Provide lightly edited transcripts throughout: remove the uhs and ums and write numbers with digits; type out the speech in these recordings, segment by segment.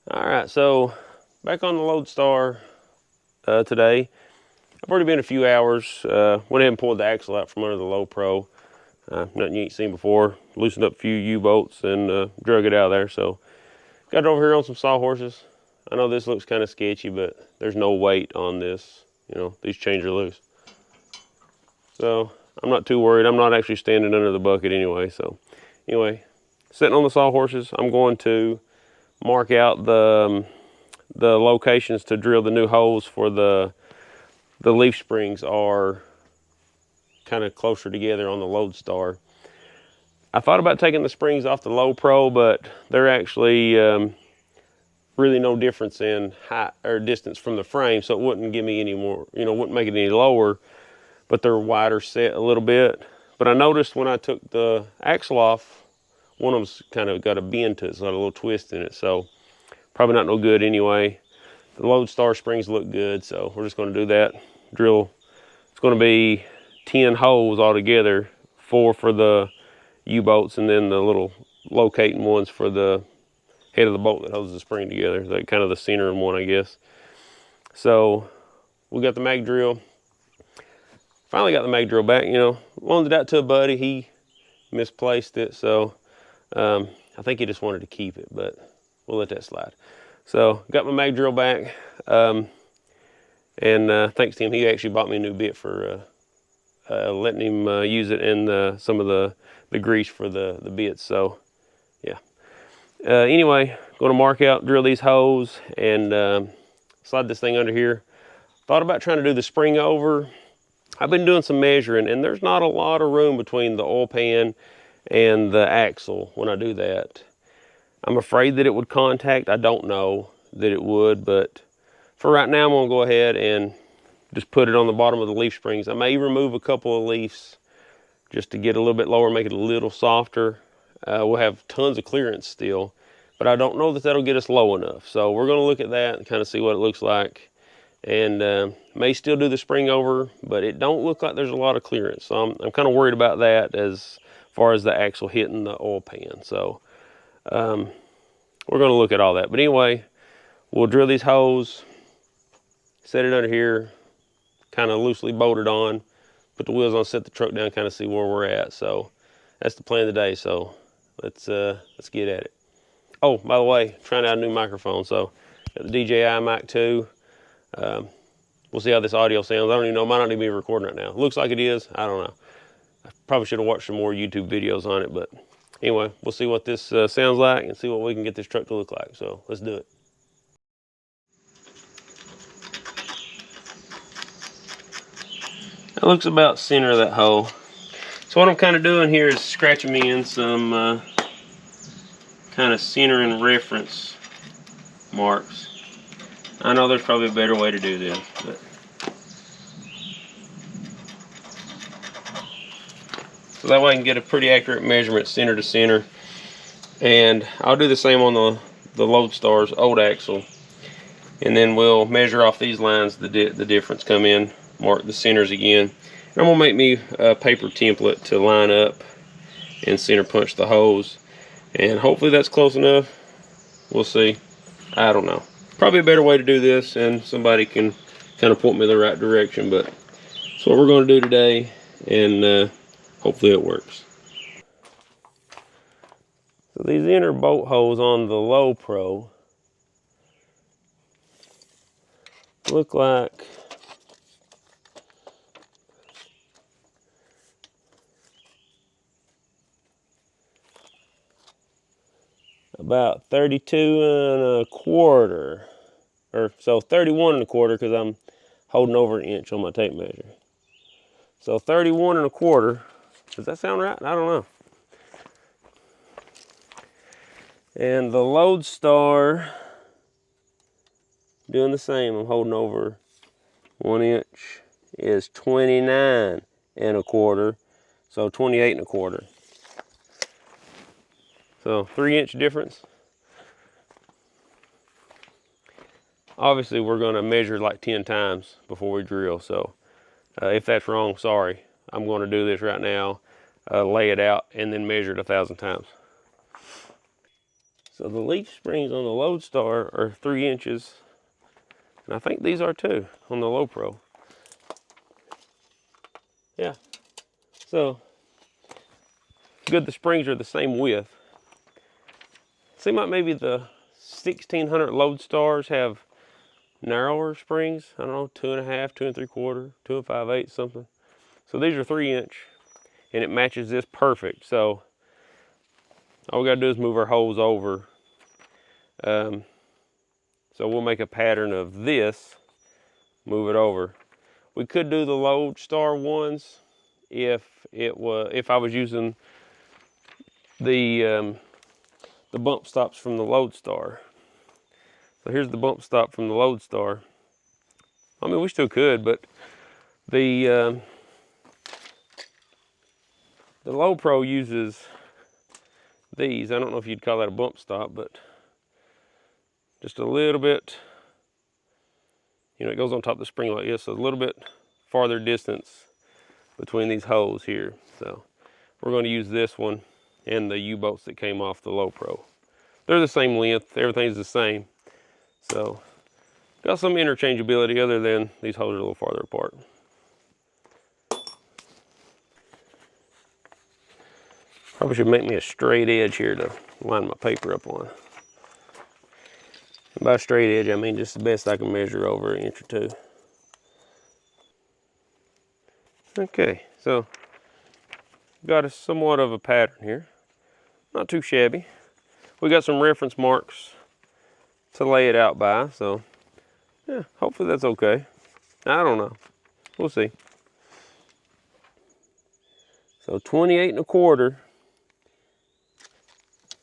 All right, so back on the Loadstar today. I've already been a few hours. Went ahead and pulled the axle out from under the lopro. Nothing you ain't seen before. Loosened up a few U-bolts and drug it out of there. So got it over here on some sawhorses. I know this looks kind of sketchy, but there's no weight on this. You know, these chains are loose. So I'm not too worried. I'm not actually standing under the bucket anyway. So anyway, sitting on the sawhorses, I'm going to mark out the locations to drill the new holes for the leaf springs are kind of closer together on the Loadstar. I thought about taking the springs off the lopro, but they're actually really no difference in height or distance from the frame, so it wouldn't give me any more, you know, wouldn't make it any lower, but they're wider set a little bit. But I noticed when I took the axle off, one of them's kind of got a bend to it, it's got a little twist in it, so probably not no good anyway. The Loadstar springs look good, so we're just going to do that. Drill, it's going to be 10 holes altogether, 4 for the U-bolts and then the little locating ones for the head of the bolt that holds the spring together, like kind of the center one, I guess. So we got the mag drill. Finally got the mag drill back, you know, loaned it out to a buddy. He misplaced it, so I think he just wanted to keep it, but we'll let that slide. So got my mag drill back, and thanks to him, he actually bought me a new bit for letting him use it in some of the grease for the bits. So yeah. Anyway, going to mark out, drill these holes, and slide this thing under here. Thought about trying to do the spring over. I've been doing some measuring, and there's not a lot of room between the oil pan and the axle when I do that. I'm afraid that it would contact. I don't know that it would, but for right now, I'm going to go ahead and just put it on the bottom of the leaf springs. I may remove a couple of leaves just to get a little bit lower, make it a little softer. We'll have tons of clearance still, but I don't know that that'll get us low enough. So we're going to look at that and kind of see what it looks like. And may still do the spring over, but it don't look like there's a lot of clearance. So I'm kind of worried about that as far as the axle hitting the oil pan. So we're going to look at all that. But anyway, we'll drill these holes, set it under here, kind of loosely bolt it on, put the wheels on, set the truck down, kind of see where we're at. So that's the plan today. So let's get at it. Oh, by the way, trying out a new microphone. So got the DJI Mic 2. We'll see how this audio sounds. I don't even know. It might not even be recording right now. Looks like it is. I don't know. I probably should have watched some more YouTube videos on it, but anyway, we'll see what this sounds like and see what we can get this truck to look like. So let's do it. That looks about center of that hole. So what I'm kind of doing here is scratching me in some kind of center and reference marks. I know there's probably a better way to do this, but so that way I can get a pretty accurate measurement center to center. And I'll do the same on the Loadstar's old axle, and then we'll measure off these lines, the difference come in, mark the centers again. And I'm gonna make me a paper template to line up and center punch the holes, and hopefully that's close enough. We'll see. I don't know. Probably a better way to do this, and somebody can kind of point me in the right direction, but that's what we're going to do today, and hopefully it works. So these inner bolt holes on the lopro look like about 32 1/4, or so 31 1/4, because I'm holding over an inch on my tape measure. So 31 1/4. Does that sound right? I don't know. And the Loadstar doing the same. I'm holding over 1 inch is 29 1/4, so 28 1/4. So 3-inch difference. Obviously we're going to measure like 10 times before we drill, so if that's wrong, sorry. I'm going to do this right now, lay it out, and then measure it 1,000 times. So the leaf springs on the Loadstar are 3 inches, and I think these are too on the lopro. Yeah, so good the springs are the same width. Seems like maybe the 1600 Loadstars have narrower springs. I don't know, 2.5, 2 3/4, 2 5/8, something. So these are 3 inch, and it matches this perfect. So all we gotta do is move our holes over. So we'll make a pattern of this, move it over. We could do the Lowstar ones if I was using the bump stops from the Loadstar. So here's the bump stop from the Loadstar. I mean, we still could, but the lopro uses these. I don't know if you'd call that a bump stop, but just a little bit, you know, it goes on top of the spring like this, so a little bit farther distance between these holes here. So we're going to use this one and the U-bolts that came off the lopro. They're the same length, everything's the same. So got some interchangeability other than these holes are a little farther apart. Probably should make me a straight edge here to line my paper up on. And by straight edge, I mean just the best I can measure over 1 inch or 2. Okay, so got a somewhat of a pattern here. Not too shabby. We got some reference marks to lay it out by, so yeah, hopefully that's okay. I don't know. We'll see. So 28 1/4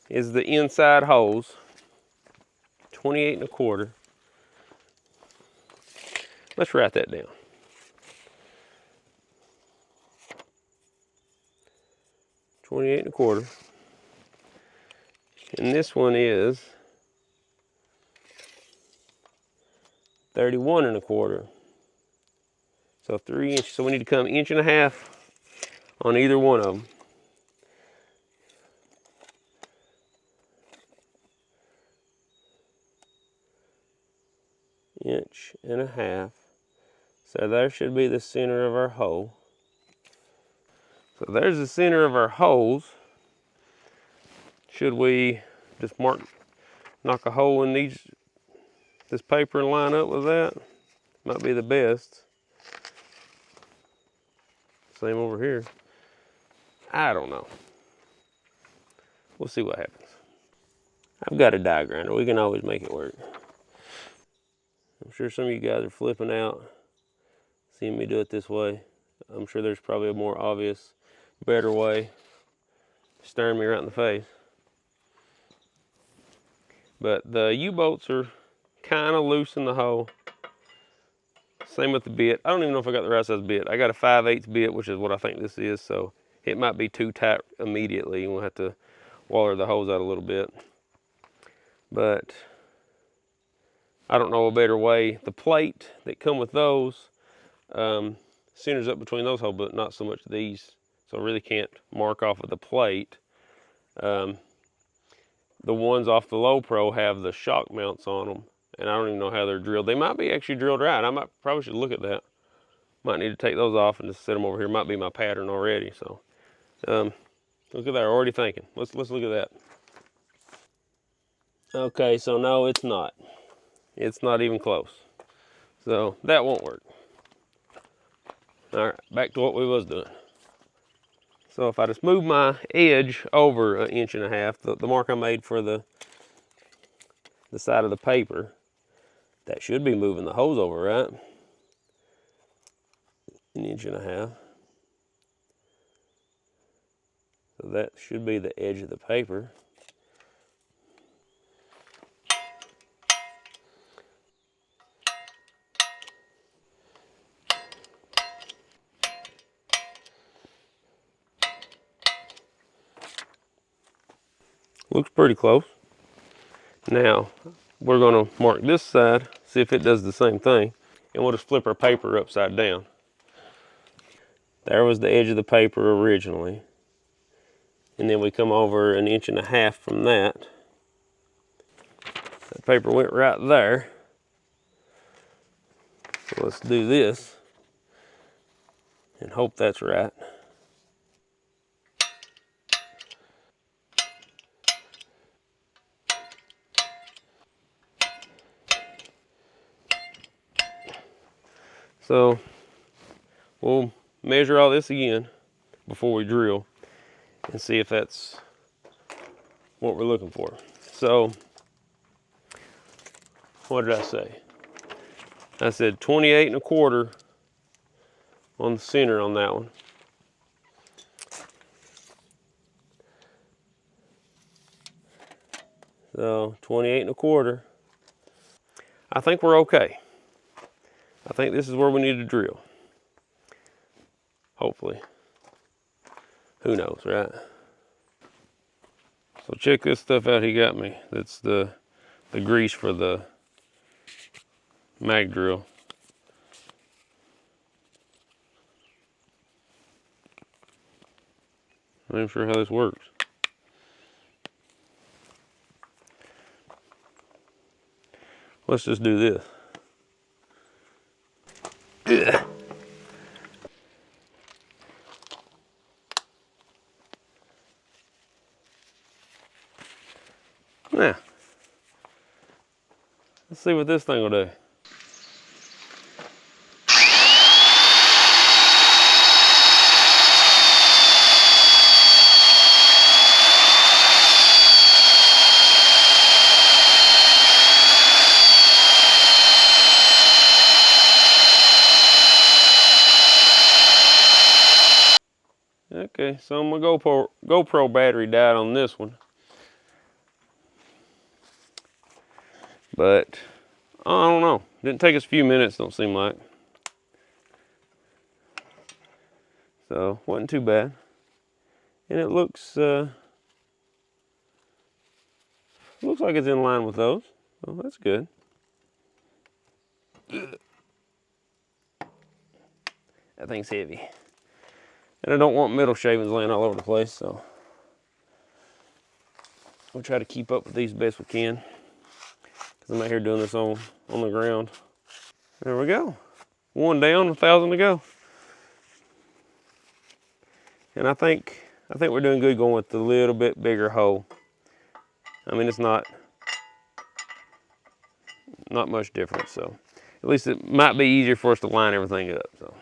is the inside holes. 28 1/4. Let's write that down. 28 1/4. And this one is 31 1/4. So 3 inches. So we need to come 1.5 inches on either one of them. Inch and a half. So there should be the center of our hole. So there's the center of our holes. Should we just knock a hole in this paper and line up with that? Might be the best. Same over here. I don't know. We'll see what happens. I've got a die grinder. We can always make it work. I'm sure some of you guys are flipping out seeing me do it this way. I'm sure there's probably a more obvious, better way, staring me right in the face. But the U-bolts are kind of loose in the hole. Same with the bit. I don't even know if I got the right size bit. I got a 5/8 bit, which is what I think this is, so it might be too tight immediately. We'll have to waller the holes out a little bit. But I don't know a better way. The plate that come with those centers up between those holes, but not so much these. So I really can't mark off with the plate. The ones off the lopro have the shock mounts on them, and I don't even know how they're drilled. They might be actually drilled right. Probably should look at that. Might need to take those off and just set them over here. Might be my pattern already. So look at that. I'm already thinking. Let's look at that. Okay, so no, it's not. It's not even close. So that won't work. All right, back to what we was doing. So if I just move my edge over 1.5 inches, the mark I made for the side of the paper, that should be moving the hose over, right? 1.5 inches. So that should be the edge of the paper. Looks pretty close. Now, we're gonna mark this side, see if it does the same thing, and we'll just flip our paper upside down. There was the edge of the paper originally. And then we come over 1.5 inches from that. That paper went right there. So let's do this and hope that's right. So we'll measure all this again before we drill and see if that's what we're looking for. So what did I say? I said 28 1/4 on the center on that one. So 28 1/4. I think we're okay. I think this is where we need to drill. Hopefully. Who knows, right? So check this stuff out he got me. That's the grease for the mag drill. I'm not even sure how this works. Let's just do this. Ugh. Now, let's see what this thing will do. Okay, so my GoPro battery died on this one. But I don't know. Didn't take us a few minutes, don't seem like. So wasn't too bad. And it looks like it's in line with those. So that's good. That thing's heavy. And I don't want metal shavings laying all over the place, so we'll try to keep up with these best we can. Because I'm out here doing this on the ground. There we go. One down, 1,000 to go. And I think we're doing good going with the little bit bigger hole. I mean, it's not much difference, so at least it might be easier for us to line everything up. So.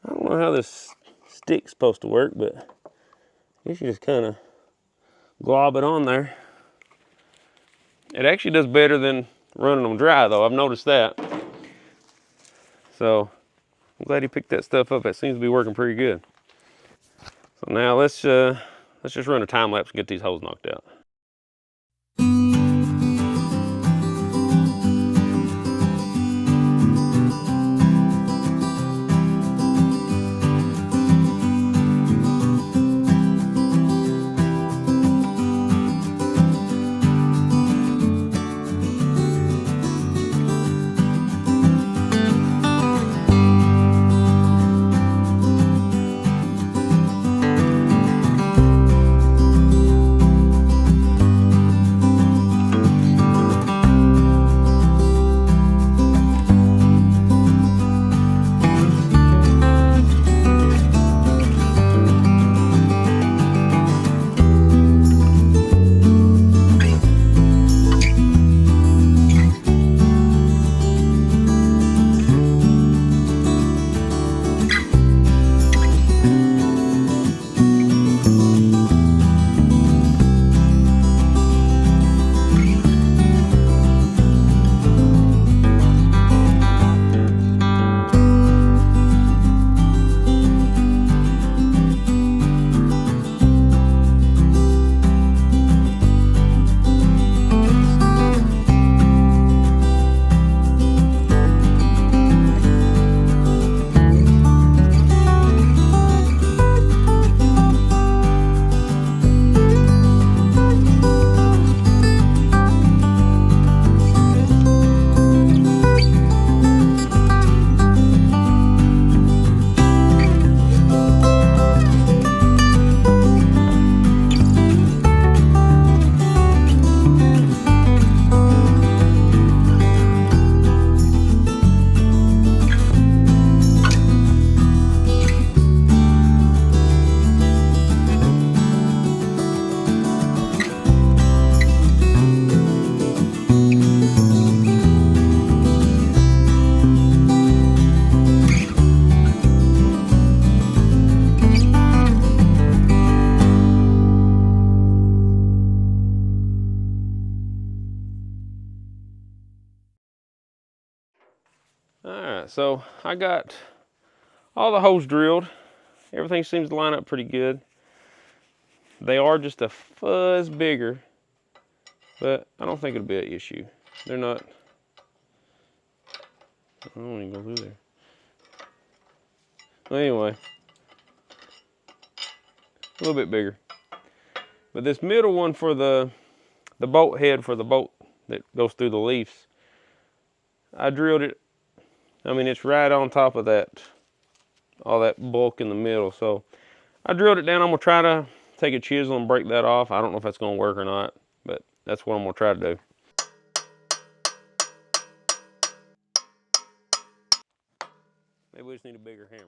I don't know how this stick's supposed to work, but I guess you just kind of glob it on there. It actually does better than running them dry, though. I've noticed that. So I'm glad he picked that stuff up. That seems to be working pretty good. So now let's just run a time lapse and get these holes knocked out. Alright, so I got all the holes drilled. Everything seems to line up pretty good. They are just a fuzz bigger, but I don't think it'll be an issue. They're not, I don't even go through there. Well, anyway, a little bit bigger. But this middle one for the bolt head for the bolt that goes through the leaves, I drilled it. I mean, it's right on top of that, all that bulk in the middle. So I drilled it down. I'm gonna try to take a chisel and break that off. I don't know if that's gonna work or not, but that's what I'm gonna try to do. Maybe we just need a bigger hammer.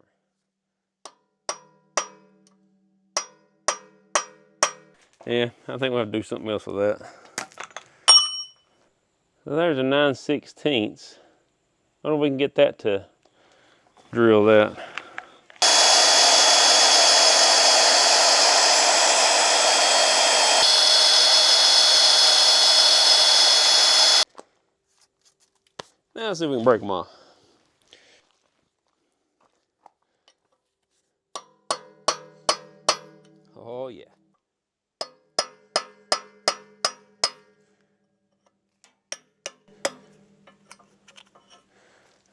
Yeah, I think we'll have to do something else with that. So there's a 9/16. I don't know if we can get that to drill that. Now let's see if we can break them off. Oh yeah.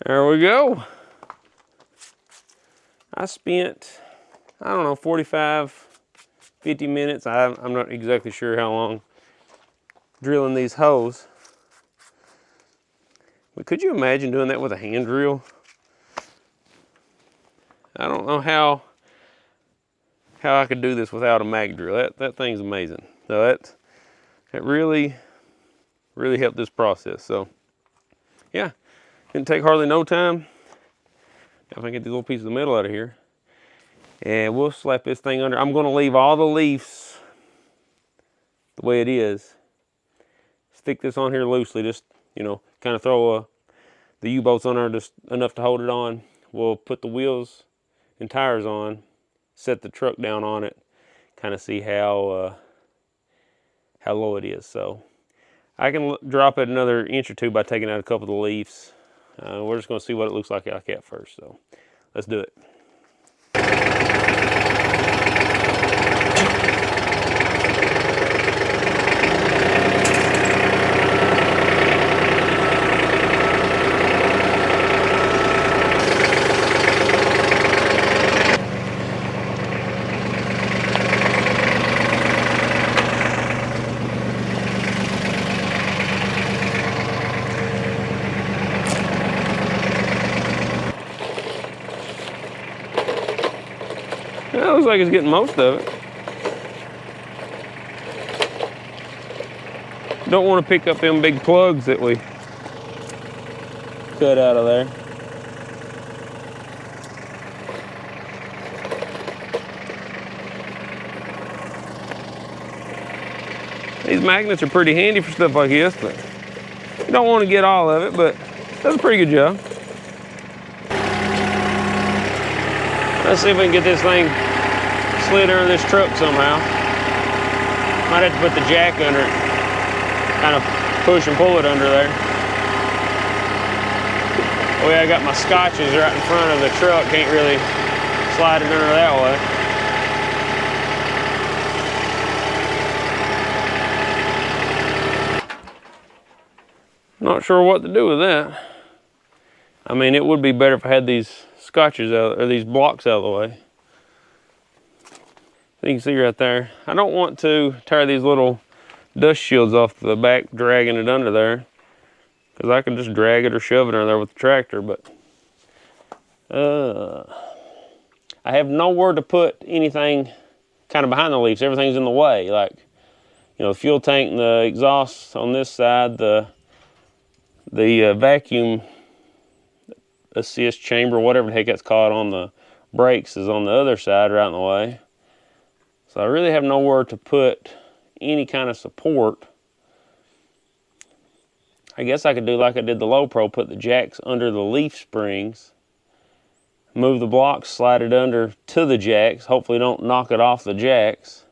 There we go. I spent, I don't know, 45, 50 minutes. I'm not exactly sure how long drilling these holes. But could you imagine doing that with a hand drill? I don't know how I could do this without a mag drill. That thing's amazing. So that really helped this process. So yeah, didn't take hardly no time. If I can get these little pieces of metal out of here, and we'll slap this thing under. I'm going to leave all the leaves the way it is. Stick this on here loosely, just, you know, kind of throw the U-bolts on there just enough to hold it on. We'll put the wheels and tires on, set the truck down on it, kind of see how low it is. So I can drop it another inch or two by taking out a couple of the leaves. We're just going to see what it looks like at first. So let's do it. It looks like it's getting most of it. Don't want to pick up them big plugs that we cut out of there. These magnets are pretty handy for stuff like this, but you don't want to get all of it, but that's a pretty good job. Let's see if we can get this thing slid under this truck somehow. Might have to put the jack under it, kind of push and pull it under there. The way I got my scotches right in front of the truck, can't really slide it under that way. Not sure what to do with that. I mean, it would be better if I had these scotches out, or these blocks out of the way. So you can see right there, I don't want to tear these little dust shields off the back, dragging it under there, because I can just drag it or shove it under there with the tractor. But I have nowhere to put anything kind of behind the leaves. Everything's in the way, like, you know, the fuel tank and the exhaust on this side, the vacuum assist chamber, whatever the heck that's called, on the brakes is on the other side, right in the way. So I really have nowhere to put any kind of support. I guess I could do like I did the Lowpro, put the jacks under the leaf springs, move the blocks, slide it under to the jacks, hopefully don't knock it off the jacks,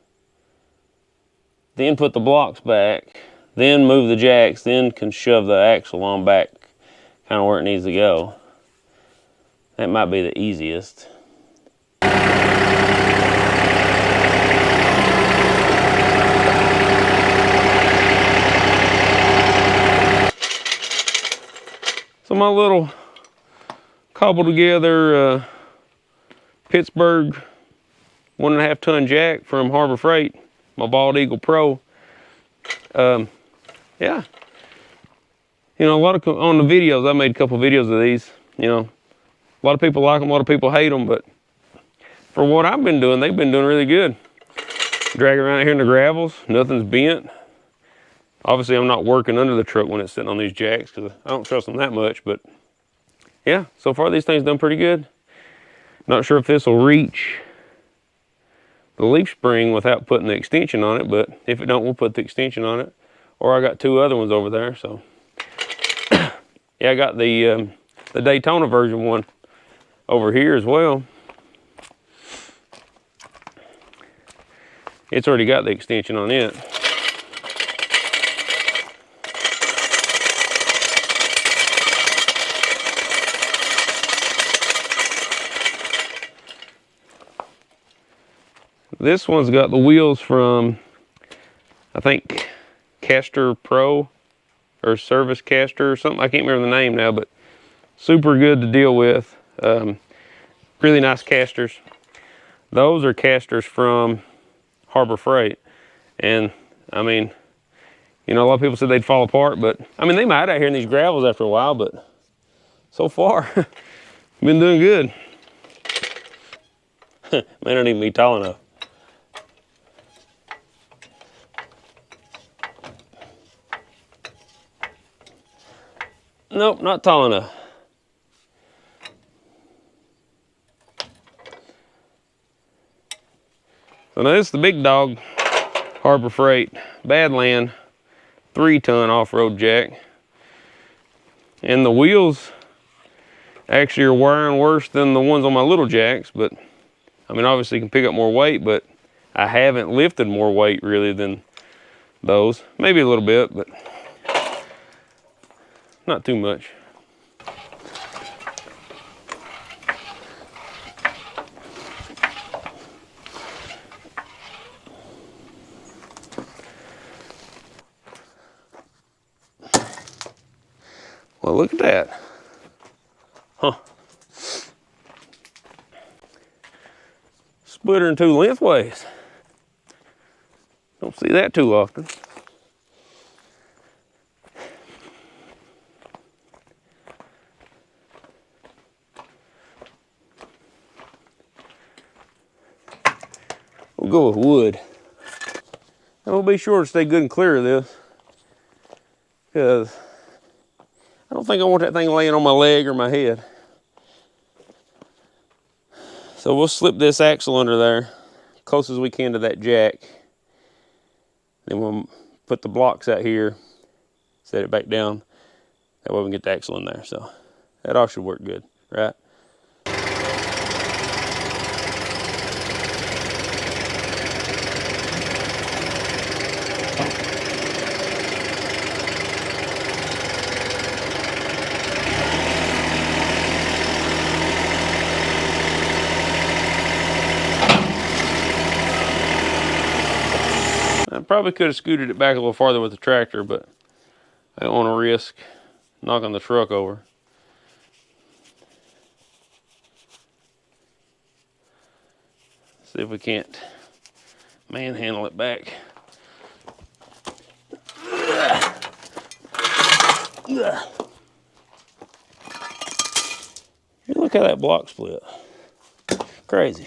then put the blocks back, then move the jacks, then can shove the axle on back kind of where it needs to go. That might be the easiest. So my little cobbled together Pittsburgh 1.5 ton jack from Harbor Freight, my Bald Eagle Pro. Yeah, you know, on the videos, I made a couple videos of these. You know, a lot of people like them, a lot of people hate them, but for what I've been doing, they've been doing really good. Dragging around here in the gravels, nothing's bent. Obviously, I'm not working under the truck when it's sitting on these jacks because I don't trust them that much, but yeah, so far these things done pretty good. Not sure if this will reach the leaf spring without putting the extension on it, but if it don't, we'll put the extension on it. Or I got 2 other ones over there, so. Yeah, I got the Daytona version one over here as well. It's already got the extension on it. This one's got the wheels from, I think, Caster Pro or Service Caster or something. I can't remember the name now, but super good to deal with. Really nice casters. Those are casters from Harbor Freight. And I mean, you know, a lot of people said they'd fall apart, but I mean, they might out here in these gravels after a while, but so far, been doing good. May not even be tall enough. Nope, not tall enough. So now this is the big dog, Harbor Freight, Badland, 3 ton off-road jack. And the wheels actually are wearing worse than the ones on my little jacks, but I mean, obviously you can pick up more weight, but I haven't lifted more weight really than those. Maybe a little bit, but not too much. Well, look at that. Huh. Split her in 2 lengthways. Don't see that too often. We'll go with wood. And we'll be sure to stay good and clear of this, because I don't think I want that thing laying on my leg or my head. So we'll slip this axle under there, close as we can to that jack. Then we'll put the blocks out here, set it back down. That way we can get the axle in there. So that all should work good, right? I probably could have scooted it back a little farther with the tractor, but I don't want to risk knocking the truck over. See if we can't manhandle it back. Look how that block split. Crazy.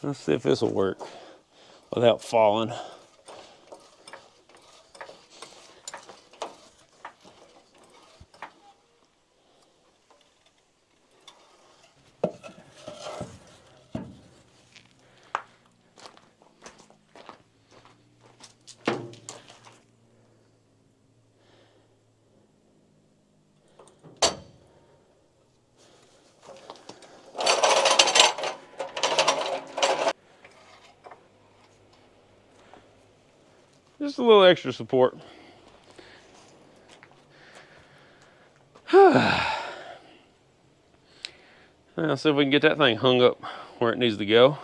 Let's see if this will work without falling. just a little extra support. Now see if we can get that thing hung up where it needs to go.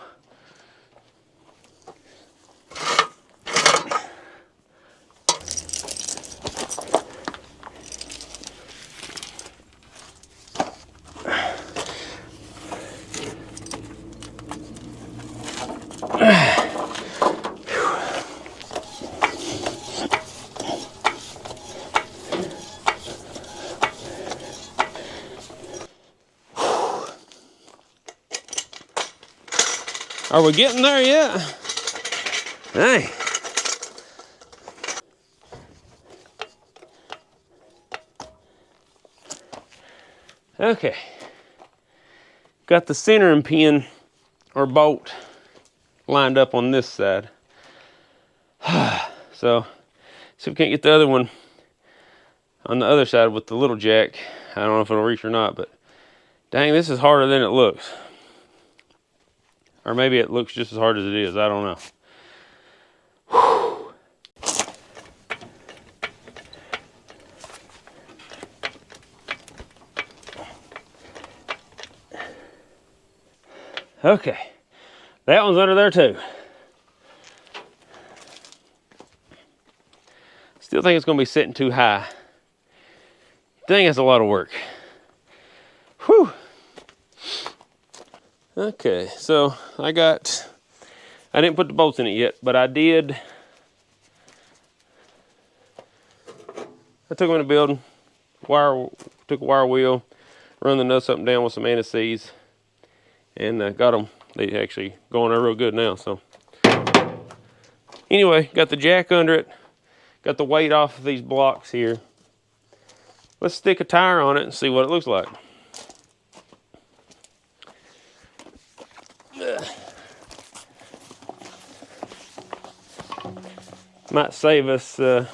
Are we getting there yet? Hey. Okay. Got the centering pin or bolt lined up on this side. So, see if we can't get the other one on the other side with the little jack. I don't know if it'll reach or not, but dang, this is harder than it looks. Or maybe it looks just as hard as it is, I don't know. Whew. Okay, that one's under there too. Still think it's gonna be sitting too high. Dang, that's a lot of work. Whew. Okay, so I didn't put the bolts in it yet, but I did. I took them in the building, took a wire wheel, run the nuts up and down with some anti-seize, and got them. They actually going there real good now, so. Anyway, got the jack under it, got the weight off of these blocks here. Let's stick a tire on it and see what it looks like. Might save us a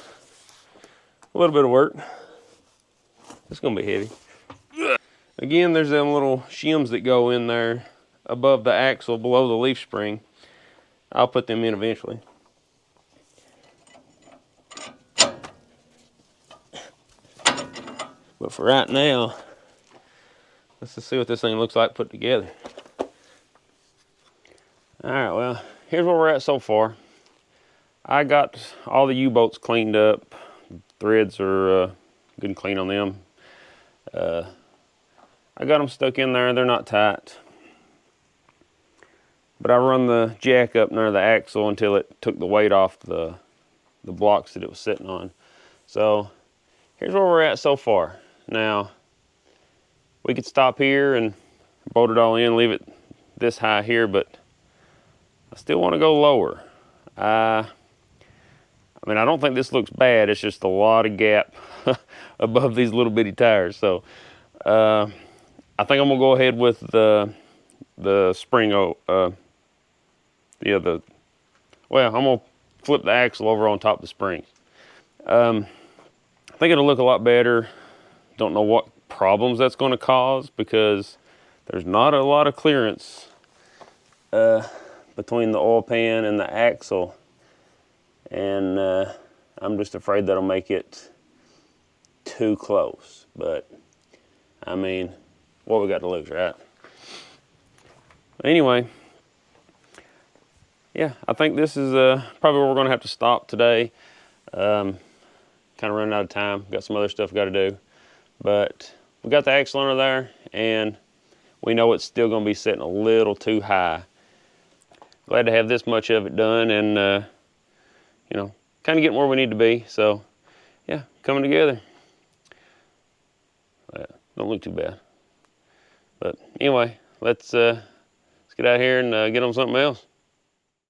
little bit of work. It's gonna be heavy. Again, there's them little shims that go in there above the axle, below the leaf spring. I'll put them in eventually. But for right now, let's just see what this thing looks like put together. All right, well, here's where we're at so far. I got all the U-bolts cleaned up. Threads are good and clean on them. I got them stuck in there. They're not tight. But I run the jack up near the axle until it took the weight off the blocks that it was sitting on. So here's where we're at so far. Now, we could stop here and bolt it all in, leave it this high here, but I still want to go lower. I mean, I don't think this looks bad. It's just a lot of gap above these little bitty tires. So I think I'm gonna go ahead with the spring. Well, I'm gonna flip the axle over on top of the springs. I think it'll look a lot better. Don't know what problems that's going to cause because there's not a lot of clearance between the oil pan and the axle. And I'm just afraid that'll make it too close. But I mean, what we got to lose, right? Anyway, yeah, I think this is probably where we're going to have to stop today. Kind of running out of time. Got some other stuff got to do. But we got the axle under there, and we know it's still going to be sitting a little too high. Glad to have this much of it done, and you know, kind of getting where we need to be. So, yeah, coming together. Don't look too bad. But anyway, let's get out here and get on something else.